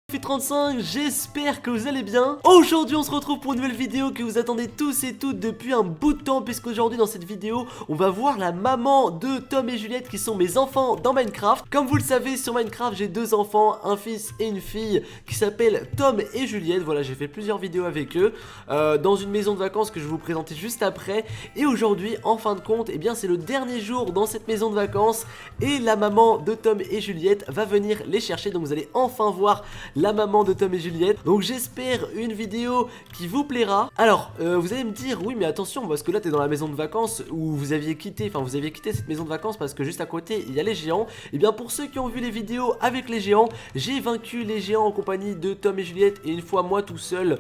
Fit35, j'espère que vous allez bien. Aujourd'hui on se retrouve pour une nouvelle vidéo que vous attendez tous et toutes depuis un bout de temps, puisqu'aujourd'hui dans cette vidéo on va voir la maman de Tom et Juliette qui sont mes enfants dans Minecraft. Comme vous le savez, sur Minecraft j'ai deux enfants, un fils et une fille qui s'appellent Tom et Juliette. Voilà, j'ai fait plusieurs vidéos avec eux dans une maison de vacances que je vais vous présenter juste après. Et aujourd'hui en fin de compte, eh bien c'est le dernier jour dans cette maison de vacances et la maman de Tom et Juliette va venir les chercher. Donc vous allez enfin voir la maman de Tom et Juliette. Donc j'espère une vidéo qui vous plaira. Alors vous allez me dire oui mais attention, parce que là t'es dans la maison de vacances où vous aviez quitté, enfin vous aviez quitté cette maison de vacances parce que juste à côté il y a les géants. Et bien pour ceux qui ont vu les vidéos avec les géants, j'ai vaincu les géants en compagnie de Tom et Juliette. Et une fois moi tout seul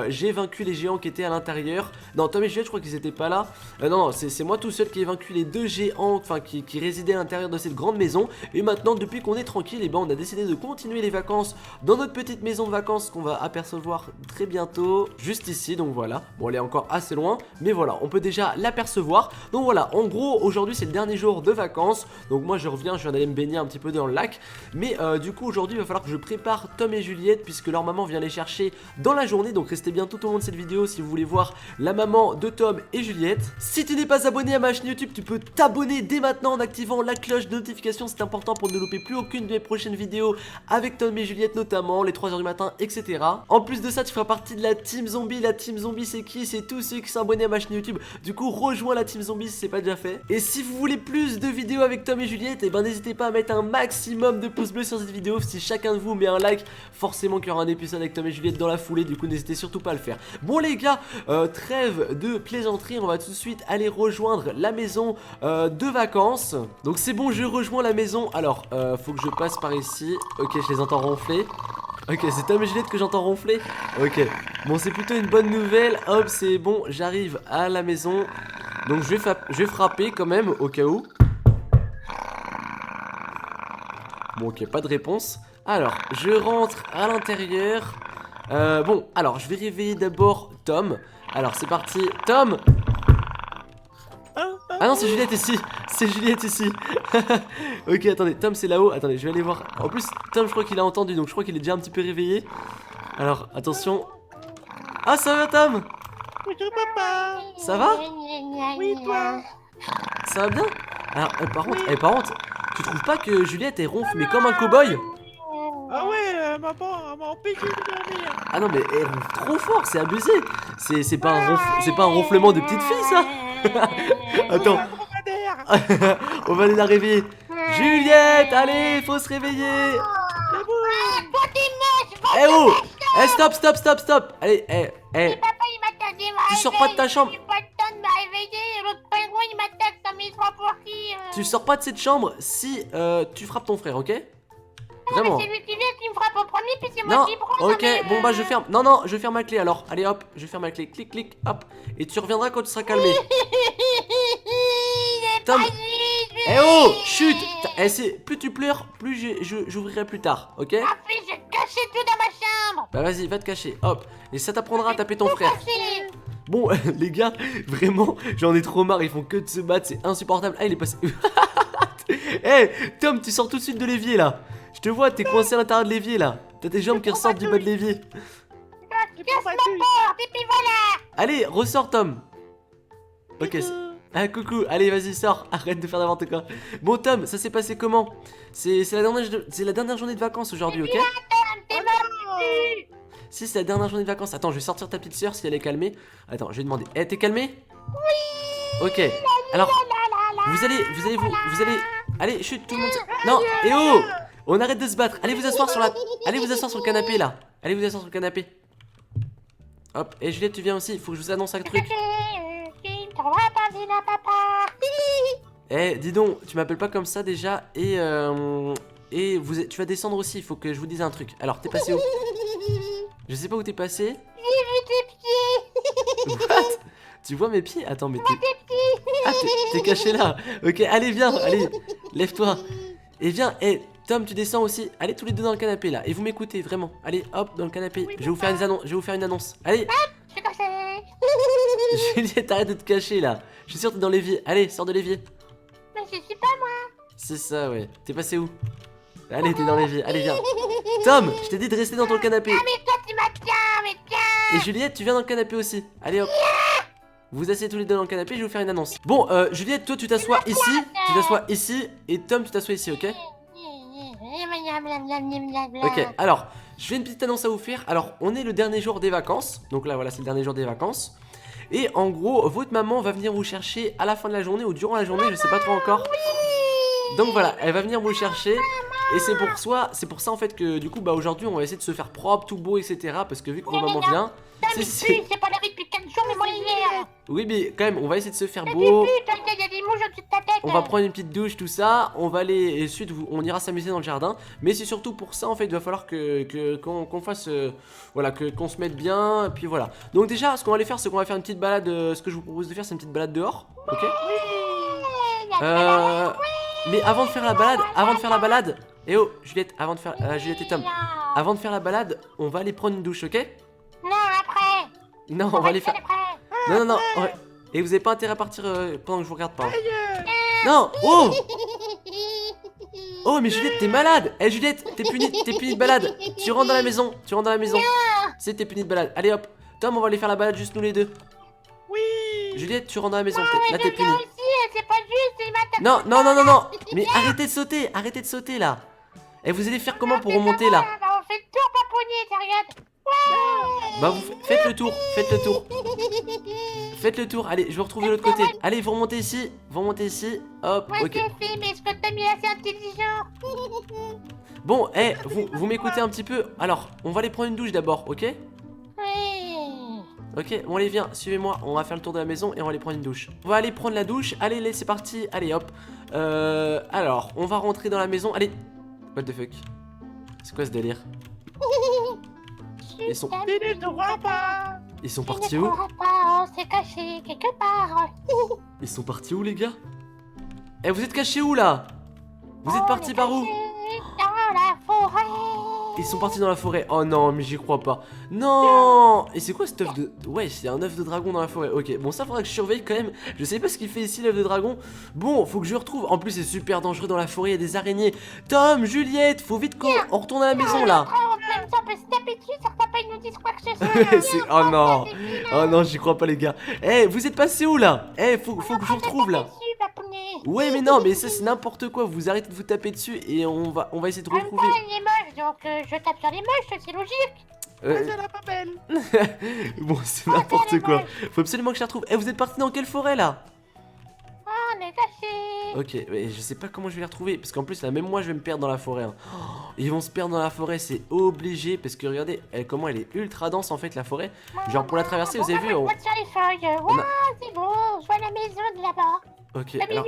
j'ai vaincu les géants qui étaient à l'intérieur. Non, Tom et Juliette je crois qu'ils étaient pas là. Non, c'est moi tout seul qui ai vaincu les deux géants, enfin qui résidaient à l'intérieur de cette grande maison. Et maintenant depuis qu'on est tranquille, et ben on a décidé de continuer les vacances dans notre petite maison de vacances qu'on va apercevoir très bientôt, juste ici. Donc voilà, bon elle est encore assez loin, mais voilà, on peut déjà l'apercevoir. Donc voilà, en gros aujourd'hui c'est le dernier jour de vacances. Donc moi je viens d'aller me baigner un petit peu dans le lac. Mais du coup aujourd'hui il va falloir que je prépare Tom et Juliette, puisque leur maman vient les chercher dans la journée. Donc restez bien tout au long de cette vidéo si vous voulez voir la maman de Tom et Juliette. Si tu n'es pas abonné à ma chaîne YouTube, tu peux t'abonner dès maintenant en activant la cloche de notification. C'est important pour ne louper plus aucune de mes prochaines vidéos avec Tom et Juliette, notamment les 3h du matin, etc. En plus de ça, tu feras partie de la Team Zombie. La Team Zombie, c'est qui? C'est tous ceux qui sont abonnés à ma chaîne YouTube. Du coup, rejoins la Team Zombie si c'est pas déjà fait. Et si vous voulez plus de vidéos avec Tom et Juliette, et ben n'hésitez pas à mettre un maximum de pouces bleus sur cette vidéo. Si chacun de vous met un like, forcément qu'il y aura un épisode avec Tom et Juliette dans la foulée. Du coup, n'hésitez surtout pas à le faire. Bon les gars, trêve de plaisanterie, on va tout de suite aller rejoindre la maison de vacances. Donc c'est bon, je rejoins la maison. Alors, faut que je passe par ici. Ok, je les entends ronfler. Ok, c'est Tom et Juliette que j'entends ronfler. Ok, bon c'est plutôt une bonne nouvelle. Hop, c'est bon, j'arrive à la maison. Donc je vais frapper quand même au cas où. Bon ok, pas de réponse. Alors, je rentre à l'intérieur. Bon, alors je vais réveiller d'abord Tom. Alors c'est parti, Tom. Ah non, c'est Juliette ici. C'est Juliette ici. Ok, attendez, Tom c'est là-haut. Attendez, je vais aller voir. En plus, Tom je crois qu'il a entendu, donc je crois qu'il est déjà un petit peu réveillé. Alors, attention. Ah, ça va Tom? Bonjour papa. Ça va? Oui, toi? Ça va bien? Alors, par contre, tu trouves pas que Juliette elle ronfle mais comme un cow-boy? Ah ouais, maman m'a empêché de dormir. Ah non mais elle ronfle trop fort, c'est abusé. C'est pas un ronflement de petite fille ça. Attends. On va aller la réveiller. Juliette, allez, faut se réveiller. Eh oh. Eh stop. Allez, tu sors pas de ta chambre. Tu sors pas de cette chambre si tu frappes ton frère, ok? Vraiment. C'est lui qui vient qui me frappe en premier, puis c'est Non, moi qui prends. ok, bon bah je ferme. Non, je ferme ma clé alors. Allez hop, je ferme ma clé. Clic, hop. Et tu reviendras quand tu seras calmé. Tom. Eh oh, chut. Plus tu pleures, plus j'ouvrirai plus tard, ok? Parfait, je cachais tout dans ma chambre. Bah vas-y, va te cacher, hop. Et ça t'apprendra à taper ton frère. Bon, les gars, vraiment, j'en ai trop marre. Ils font que de se battre, c'est insupportable. Ah, il est passé. Eh, Tom, tu sors tout de suite de l'évier là. Je te vois, t'es coincé à l'intérieur de l'évier là. T'as tes jambes qui ressortent du bas de l'évier. Casse ma porte, et puis voilà. Allez, ressors Tom. Ok, ah coucou, allez vas-y sors, arrête de faire n'importe quoi. Bon Tom, ça s'est passé comment? C'est la dernière journée de vacances aujourd'hui, ok? Si c'est la dernière journée de vacances. Attends, je vais sortir ta petite soeur si elle est calmée. Attends, je vais demander. Eh, t'es calmée? Oui. Ok, alors vous allez. Allez, chut, tout le monde. Non, et oh! On arrête de se battre. Allez vous asseoir sur le canapé là. Allez vous asseoir sur le canapé. Hop, et Juliette, tu viens aussi, il faut que je vous annonce un truc. Eh, dis donc, tu m'appelles pas comme ça déjà. Et tu vas descendre aussi, il faut que je vous dise un truc. Alors, t'es passé où? Je sais pas où t'es passé. J'ai vu tes pieds. What? Tu vois mes pieds? Attends, mais t'es caché là. Ok, allez, viens, allez, lève-toi. Et viens, Tom, tu descends aussi. Allez, tous les deux dans le canapé là. Et vous m'écoutez, vraiment. Allez, hop, dans le canapé. Je vais vous faire une annonce. Allez. Je suis caché. Juliette, arrête de te cacher là. Je suis sûr que t'es dans l'évier. Allez, sors de l'évier. Mais je suis pas moi. C'est ça, ouais. T'es passé où? Allez, t'es dans l'évier. Allez, viens. Tom, je t'ai dit de rester dans ton canapé. Ah, mais toi, tu m'as bien, mais bien. Et Juliette, tu viens dans le canapé aussi. Allez hop. Vous asseyez tous les deux dans le canapé, je vais vous faire une annonce. Bon, Juliette, toi tu t'assois ici. Tu t'assois ici. Et Tom, tu t'assois ici, ok? Ok, alors, je vais une petite annonce à vous faire. Alors, on est le dernier jour des vacances. Donc là, voilà, c'est le dernier jour des vacances. Et en gros, votre maman va venir vous chercher à la fin de la journée ou durant la journée, je sais pas trop encore. Donc voilà, elle va venir vous chercher. Et c'est pour ça en fait que du coup, bah aujourd'hui, on va essayer de se faire propre, tout beau, etc. Parce que vu que votre maman vient. C'est pas la vie depuis 4 jours, mais moi hier. Oui, mais quand même, on va essayer de se faire Mais beau. putain, il y a des mouches au-dessus de ta tête. On va prendre une petite douche, tout ça. On va aller. Et ensuite, on ira s'amuser dans le jardin. Mais c'est surtout pour ça, en fait, il va falloir qu'on fasse. Voilà, qu'on se mette bien. Et puis voilà. Donc, déjà, ce qu'on va aller faire, c'est qu'on va faire une petite balade. Ce que je vous propose de faire, c'est une petite balade dehors. Ok? Mais avant de faire la balade. Eh oh, Juliette, Juliette et Tom. Avant de faire la balade, on va aller prendre une douche, ok? Non, après. Non, on va aller faire. Non. Et vous avez pas intérêt à partir pendant que je vous regarde pas. Non. Oh. Oh, mais Juliette, t'es malade. Eh Juliette, t'es puni de balade. Tu rentres dans la maison. C'est t'es puni de balade. Allez hop. Tom, on va aller faire la balade juste nous les deux. Oui. Juliette, tu rentres dans la maison. Là, t'es puni. C'est pas juste, il Non. Mais arrêtez de sauter là. Et vous allez faire comment pour remonter là? On fait le tour, papounet, t'as regarde. Bah vous faites le tour. Faites le tour, allez, je vous retrouve de l'autre côté. Allez, vous remontez ici. Hop, Ouais, ok. c'est fait, mais est-ce que t'as mis assez intelligent? Bon, vous m'écoutez un petit peu. Alors, on va aller prendre une douche d'abord, ok? Oui. Ok, bon allez, viens, suivez-moi. On va faire le tour de la maison et on va aller prendre une douche. On va aller prendre la douche. Allez, c'est parti. Allez, hop. Alors, on va rentrer dans la maison. Allez. What the fuck? C'est quoi ce délire? Ils sont partis où? On s'est caché quelque part. Ils sont partis où les gars? Eh, vous êtes cachés où là? Vous êtes partis par où? Dans la forêt. Ils sont partis dans la forêt. Oh non, mais j'y crois pas. Non. Et c'est quoi cet œuf de... Ouais, c'est un œuf de dragon dans la forêt. Ok, bon ça faudra que je surveille quand même. Je sais pas ce qu'il fait ici l'œuf de dragon. Bon, faut que je le retrouve. En plus c'est super dangereux dans la forêt, il y a des araignées. Tom, Juliette, faut vite qu'on retourne à la maison là. On peut se taper dessus, certains pas ils nous disent quoi que ce soit. Oh non, j'y crois pas les gars. Eh, vous êtes passés où là? Eh, faut que je vous retrouve là. Ouais mais non, mais ça c'est n'importe quoi. Vous arrêtez de vous taper dessus et on va essayer de retrouver. Il est moche, donc je tape sur les moches, c'est logique. C'est la pas belle. Bon, c'est n'importe quoi. Faut absolument que je la retrouve. Eh, vous êtes partis dans quelle forêt là? Oh, on est caché. Ok, mais je sais pas comment je vais les retrouver. Parce qu'en plus, là, même moi, je vais me perdre dans la forêt. Hein. Oh, ils vont se perdre dans la forêt, c'est obligé. Parce que regardez, comment elle est ultra dense en fait, la forêt. Genre, pour la traverser, vous avez vu. On va sur les feuilles. Waouh, c'est bon. Je vois la maison de là-bas. Ok, La alors,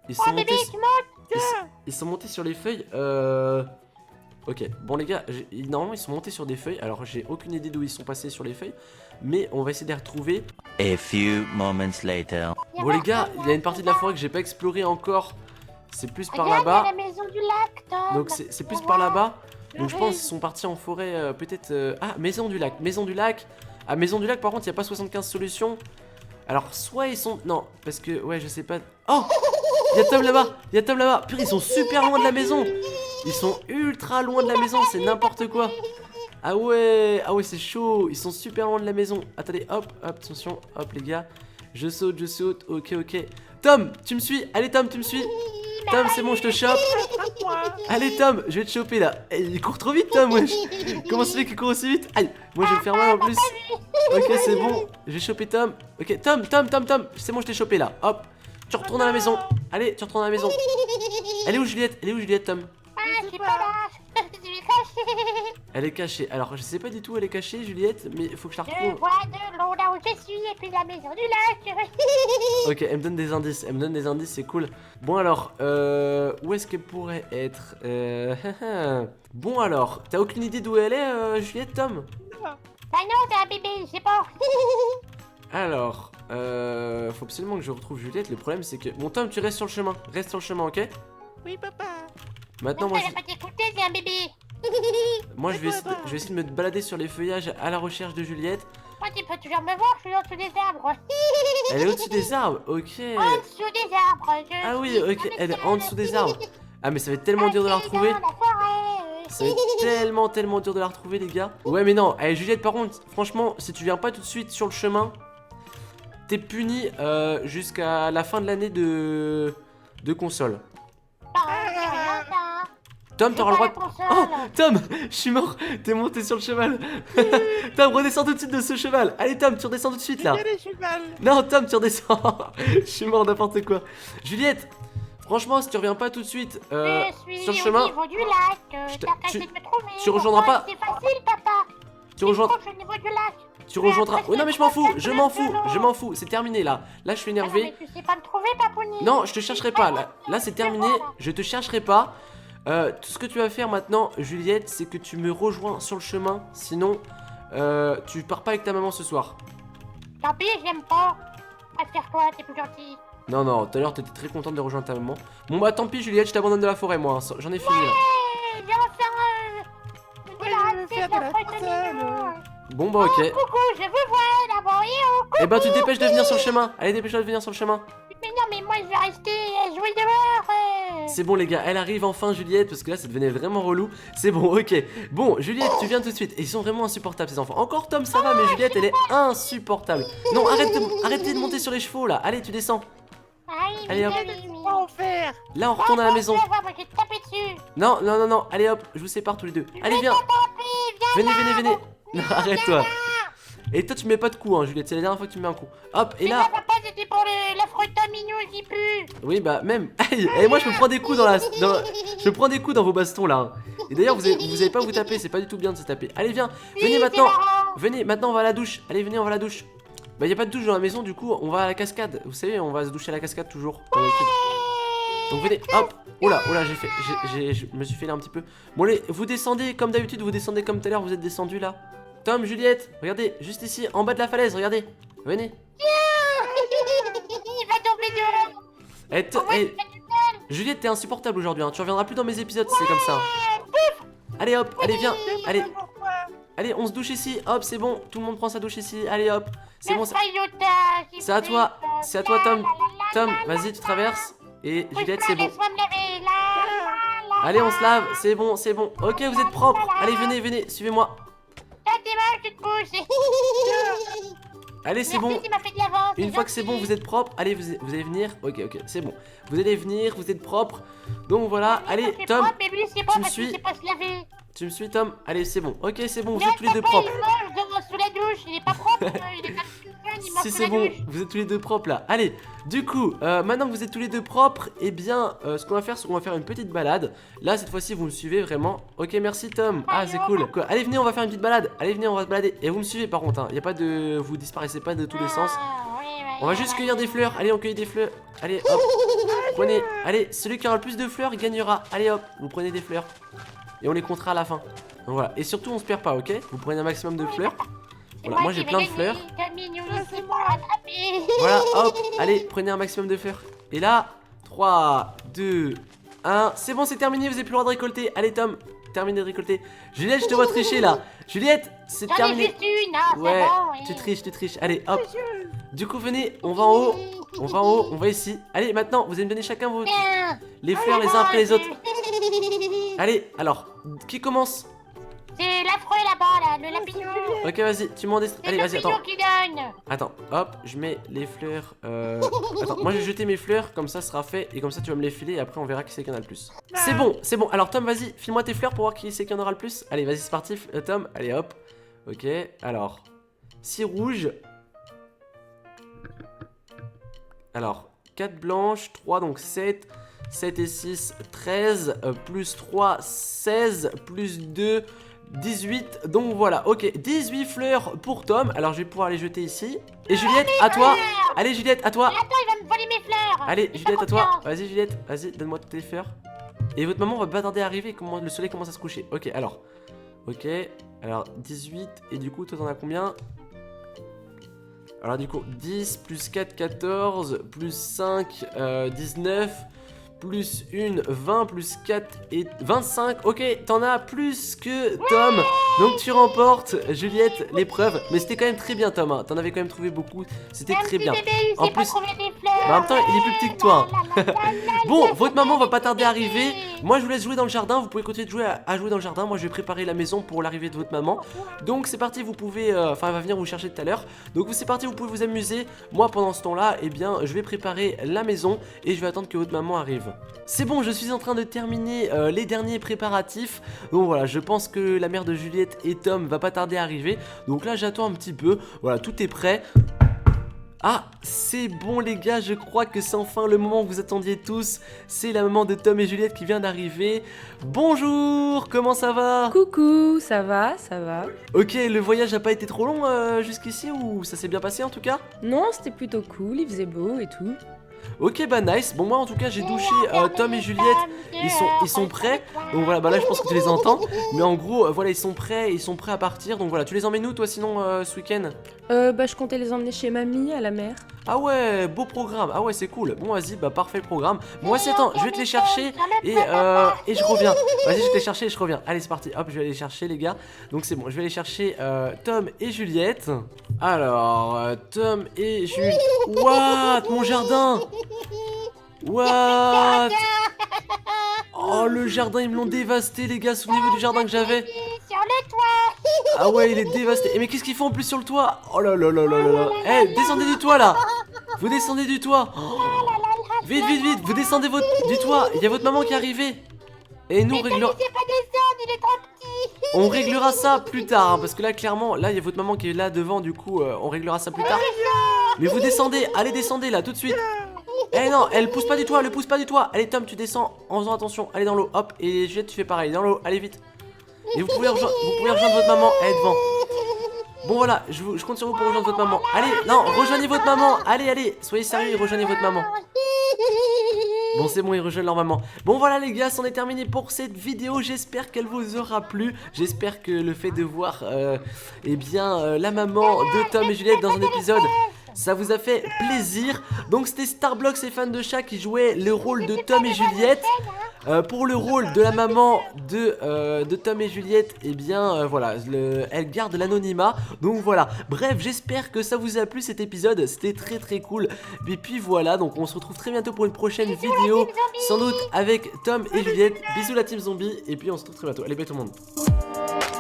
ils oh, sont bébé, montés. tu montes. Ils sont montés sur les feuilles. Ok, bon les gars, normalement ils sont montés sur des feuilles. Alors j'ai aucune idée d'où ils sont passés sur les feuilles, mais on va essayer de les retrouver. A few moments later. Bon les gars, il y a une partie de la forêt que j'ai pas explorée encore. C'est plus par Regarde, là-bas. il y a la maison du lac, Tom. Donc c'est plus par là-bas. Donc je pense qu'ils sont partis en forêt peut-être... Ah, maison du lac. Ah, maison du lac par contre il n'y a pas 75 solutions. Alors soit ils sont... Non, parce que... Ouais, je sais pas... Oh, il y a Tom là-bas. Purée, ils sont super loin de la maison. Ils sont ultra loin de la maison, c'est n'importe quoi. Ah ouais, c'est chaud. Ils sont super loin de la maison. Attendez, hop, attention, hop les gars. Je saute, ok. Tom, tu me suis? Allez Tom, tu me suis? Tom, c'est bon, je te chope. Allez Tom, je vais te choper là. Il court trop vite Tom, wesh. Comment ça fait qu'il court aussi vite? Aïe, moi je vais me faire mal en plus. Ok, c'est bon, je vais choper Tom. Ok, Tom, c'est bon, je t'ai chopé là. Hop, tu retournes à la maison. Allez, tu retournes à la maison. Elle est où Juliette, Tom? Ah, je suis pas là. Je suis cachée. Elle est cachée. Alors, je sais pas du tout où elle est cachée, Juliette, mais il faut que je la Je retrouve. vois de l'eau là où je suis et puis la maison du lac. Ok, elle me donne des indices, c'est cool. Bon alors, où est-ce qu'elle pourrait être? Bon alors, t'as aucune idée d'où elle est, Juliette, Tom? Bah non, c'est un bébé, je sais pas. Alors, faut absolument que je retrouve Juliette. Le problème c'est que... Bon Tom, tu restes sur le chemin. Reste sur le chemin, ok? Oui, papa. Maintenant, moi, Je vais pas t'écouter, c'est un bébé. je vais essayer de me balader sur les feuillages à la recherche de Juliette. Moi, tu peux toujours me voir, je suis en dessous des arbres. Elle est au-dessus des arbres, ok. En dessous des arbres. Ah oui, ok, elle est en dessous des arbres. Ah mais ça va être tellement dur de la retrouver. Dans la forêt. Ça va être tellement dur de la retrouver les gars. Ouais mais non, allez Juliette par contre, franchement, si tu viens pas tout de suite sur le chemin, t'es puni jusqu'à la fin de l'année de console. Tom, t'auras le droit de... Oh, Tom, je suis mort. T'es monté sur le cheval. Tom, redescends tout de suite de ce cheval. Allez Tom, tu redescends tout de suite là. Non Tom, tu redescends. Je suis mort n'importe quoi. Juliette, franchement, si tu reviens pas tout de suite sur le chemin, au niveau du lac. tu rejoindras pas. C'est facile, papa. Tu rejoindras. Au niveau du lac. Tu rejoindras. Oh non mais je m'en fous, c'est terminé là. Là je suis énervé. Mais tu sais pas me trouver, Papouni. Non, je te chercherai pas. Là c'est terminé. Je te chercherai pas. Tout ce que tu vas faire maintenant, Juliette, c'est que tu me rejoins sur le chemin. Sinon, tu pars pas avec ta maman ce soir. Tant pis, j'aime pas. Préfère-toi, t'es plus gentil. Non, tout à l'heure t'étais très contente de rejoindre ta maman. Bon bah tant pis Juliette, je t'abandonne de la forêt moi, hein. J'en ai fini là. Viens faire de la parcelle. Bon bah ok. Coucou, je veux voir là-bas. Eh ben tu te dépêches de venir sur le chemin. Allez dépêche-toi de venir sur le chemin. Mais non, mais moi je vais rester jouer dehors. C'est bon les gars, elle arrive enfin Juliette, parce que là ça devenait vraiment relou. C'est bon, ok. Bon Juliette, tu viens tout de suite. Et ils sont vraiment insupportables ces enfants. Encore Tom ça va, mais Juliette elle est insupportable. Non, arrêtez de monter sur les chevaux là. Allez tu descends. Allez, hop. Là on retourne à la maison. Non, allez hop, je vous sépare tous les deux. Allez viens. Venez. Non, arrête-toi. Et toi tu mets pas de coup hein Juliette, c'est la dernière fois que tu me mets un coup. Hop, et là... papa, c'était pour l'affreux mignon qui pue. Oui bah même. Aïe. Et moi je me prends des coups je prends des coups dans vos bastons là hein. Et d'ailleurs vous avez pas à vous taper, c'est pas du tout bien de se taper. Allez viens, venez maintenant. Venez, maintenant on va à la douche. Allez venez, on va à la douche. Bah y a pas de douche dans la maison du coup, on va à la cascade. Vous savez, on va se doucher à la cascade toujours comme d'habitude. Donc venez, hop. Oh là, je me suis fait là un petit peu. Bon allez, vous descendez comme d'habitude, vous descendez comme tout à l'heure, vous êtes descendu là. Tom, Juliette, regardez, juste ici, en bas de la falaise, regardez. Venez. Il va tomber dehors. Juliette, t'es insupportable aujourd'hui, hein. Tu reviendras plus dans mes épisodes si c'est comme ça. Allez hop, allez viens, allez, on se douche ici, hop, c'est bon, tout le monde prend sa douche ici, allez hop. C'est bon, c'est à toi, Tom. Tom, vas-y, tu traverses. Et Juliette, c'est bon. Allez, on se lave, c'est bon. Ok, vous êtes propre. Allez, venez, suivez-moi. Allez, c'est bon. Une fois que c'est bon, vous êtes propre. Allez, vous allez venir. Ok, c'est bon. Vous allez venir, vous êtes propre. Donc voilà, allez, Tom. Tu me suis. Tu me suis, Tom. Allez, c'est bon. Ok, c'est bon, vous êtes tous les deux propres. Sous la douche, il est pas propre. Si c'est bon, vous êtes tous les deux propres là. Allez, du coup, maintenant que vous êtes tous les deux propres, eh bien, ce qu'on va faire, c'est qu'on va faire une petite balade. Là, cette fois-ci, vous me suivez vraiment. Ok, merci Tom. Ah, c'est cool. Quoi. Allez, venez, on va faire une petite balade. Allez, venez, on va se balader. Et vous me suivez par contre, hein. Y a pas de... Vous disparaissez pas de tous les sens. On va juste cueillir des fleurs. Allez, on cueille des fleurs. Allez, hop. Prenez. Allez, celui qui aura le plus de fleurs, il gagnera. Allez, hop, vous prenez des fleurs. Et on les comptera à la fin. Donc voilà. Et surtout, on se perd pas, ok? Vous prenez un maximum de fleurs. Voilà, moi j'ai plein de fleurs. Voilà, hop, allez, prenez un maximum de fleurs. Et là, 3, 2, 1. C'est bon, c'est terminé, vous avez plus le droit de récolter. Allez, Tom, terminez de récolter. Juliette, je te vois tricher là. Juliette, c'est terminé. Ouais, tu triches. Allez, hop. Du coup, venez, on va en haut. On va ici. Allez, maintenant, vous allez me donner chacun vos... les fleurs les uns après les autres. Allez, alors, qui commence? C'est l'affreux là-bas, là, le lapignon. Ok, vas-y, tu m'en dis. Allez, vas-y, attends. Qui donne. Attends, hop, je mets les fleurs. Attends, moi je vais jeter mes fleurs, comme ça sera fait. Et comme ça, tu vas me les filer. Et après, on verra qui c'est qui en a le plus. C'est bon. Alors, Tom, vas-y, file-moi tes fleurs pour voir qui c'est qui en aura le plus. Allez, vas-y, c'est parti, Tom. Allez, hop. Ok, alors, 6 rouges. Alors, 4 blanches, 3, donc 7. 7 et 6, 13. Plus 3, 16. Plus 2. 18, donc voilà, ok, 18 fleurs pour Tom. Alors je vais pouvoir les jeter ici. Et Juliette, à toi. Allez Juliette, à toi. Attends, il va me voler mes fleurs. Allez Juliette, à toi. Vas-y Juliette, vas-y, donne-moi toutes tes fleurs. Et votre maman va pas tarder à arriver, comment le soleil commence à se coucher. Ok, alors, 18. Et du coup, toi t'en as combien? Alors du coup, 10 plus 4, 14. Plus 5, 19. plus 1, 20, plus 4 et 25. Ok, t'en as plus que Tom. Donc tu remportes, Juliette, l'épreuve. Mais c'était quand même très bien, Tom, hein. T'en avais quand même trouvé beaucoup. C'était très bien. En plus, en même temps, il est plus petit que toi. Bon, votre maman va pas tarder à arriver. Moi, je vous laisse jouer dans le jardin. Vous pouvez continuer de jouer à jouer dans le jardin. Moi, je vais préparer la maison pour l'arrivée de votre maman. Donc, c'est parti. Vous pouvez... Enfin, elle va venir vous chercher tout à l'heure. Donc, c'est parti. Vous pouvez vous amuser. Moi, pendant ce temps-là, eh bien, je vais préparer la maison et je vais attendre que votre maman arrive. C'est bon, je suis en train de terminer les derniers préparatifs. Donc, voilà, je pense que la mère de Juliette et Tom va pas tarder à arriver. Donc là, j'attends un petit peu. Voilà, tout est prêt. Ah, c'est bon les gars, je crois que c'est enfin le moment que vous attendiez tous. C'est la maman de Tom et Juliette qui vient d'arriver. Bonjour, comment ça va? Coucou, ça va, ça va. Ok, le voyage n'a pas été trop long jusqu'ici ou ça s'est bien passé en tout cas? Non, c'était plutôt cool, il faisait beau et tout. Ok, bah nice. Bon, moi en tout cas, j'ai douché Tom et Juliette. Ils sont prêts. Donc voilà, bah là, je pense que tu les entends. Mais en gros, voilà, ils sont prêts à partir. Donc voilà, tu les emmènes où toi sinon ce week-end? Bah je comptais les emmener chez mamie à la mer. Ah ouais, beau programme. Ah ouais, c'est cool. Bon, vas-y, bah parfait le programme. Bon, voici, attends, je vais te les chercher et je reviens. Vas-y, je vais te les chercher et je reviens. Allez, c'est parti. Hop, je vais aller les chercher, les gars. Donc c'est bon, je vais aller chercher Tom et Juliette. Alors, Tom et Juliette. What? Mon jardin? What? Oh, le jardin, ils me l'ont dévasté, les gars. Souvenez-vous du jardin que j'avais? Sur le toit. Ah ouais, il est dévasté. Et mais qu'est-ce qu'ils font en plus sur le toit? Oh là là là là là là. Eh, descendez du toit là. Vous descendez du toit. Oh. Vite, vite, vite. Vous descendez du toit. Il y a votre maman qui est arrivée. Et nous réglera... Il pas descendre, il est trop petit. On réglera ça plus tard, hein, parce que là, clairement, là, il y a votre maman qui est là devant, du coup, on réglera ça plus tard. Mais vous descendez, allez, descendez là, tout de suite. Eh non, elle pousse pas du toit, elle pousse pas du toit. Allez, Tom, tu descends en faisant attention. Allez dans l'eau, hop, et Juliette, tu fais pareil, dans l'eau, allez vite. Et vous pouvez rejoindre votre maman, elle est devant. Bon voilà, je compte sur vous pour rejoindre votre maman. Allez, non, rejoignez votre maman. Allez, allez, soyez sérieux et rejoignez votre maman. Bon, c'est bon, ils rejoignent leur maman. Bon voilà les gars, c'en est terminé pour cette vidéo. J'espère qu'elle vous aura plu. J'espère que le fait de voir eh bien la maman de Tom et Juliette dans un épisode, ça vous a fait plaisir. Donc c'était Starblox et Fan de Chat qui jouaient le rôle de Tom et Juliette. Pour le rôle de la maman de Tom et Juliette, eh bien voilà, elle garde l'anonymat. Donc voilà, bref, j'espère que ça vous a plu cet épisode. C'était très très cool. Et puis voilà, donc on se retrouve très bientôt pour une prochaine vidéo, sans doute avec Tom et Juliette. Bisous la team zombie. Et puis on se retrouve très bientôt. Allez, bye tout le monde.